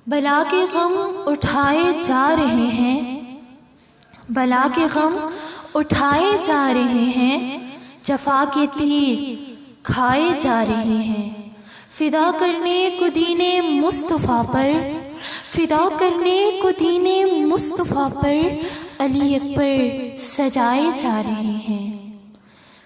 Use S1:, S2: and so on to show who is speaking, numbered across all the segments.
S1: بلا کے غم اٹھائے جا رہے ہیں، بلا کے غم اٹھائے جا رہے ہیں، جفا کے تیر کھائے جا رہے ہیں، فدا کرنے کو دین مصطفیٰ پر، فدا کرنے کو دین مصطفیٰ پر علی اکبر سجائے جا رہے ہیں۔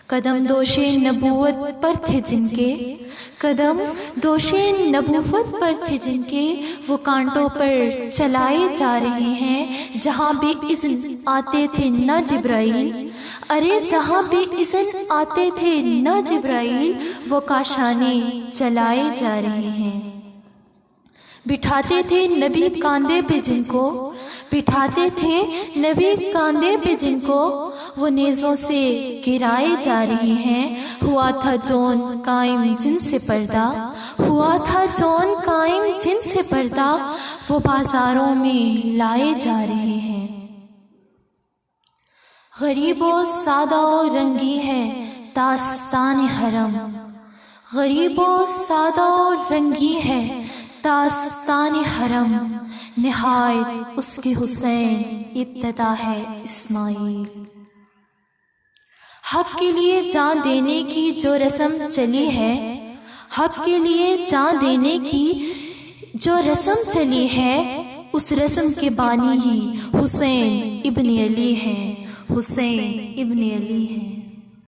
S1: قدم دوش نبوت پر تھے جن کے، قدم دوش نبوت پر تھے جن کے، وہ کانٹوں پر چلائے جا رہے ہیں۔ جہاں بھی اذن آتے تھے نہ جبرائیل، ارے جہاں بھی اذن آتے تھے نہ جبرائیل، وہ کاشانے چلائے جا رہے ہیں۔ بٹھاتے تھے نبی کاندھے پہ جن کو، بٹھاتے تھے نبی کاندھے پہ جن کو، وہ نیزوں سے گرائے جا رہے ہیں۔ ہوا تھا جون قائم جن سے پردہ، ہوا تھا جون قائم جن سے پردہ، وہ بازاروں میں لائے جا رہے ہیں۔ غریب و سادہ و رنگی ہے داستان حرم، غریب و سادہ و رنگی ہے داستان حرم، نہایت اس کی حسین ابتدا ہے اسماعیل۔ حق کے لیے جان دینے کی جو رسم چلی ہے، حق کے لیے جان دینے کی جو رسم چلی ہے، اس رسم کے بانی ہی حسین ابن علی ہیں، حسین ابن علی ہیں۔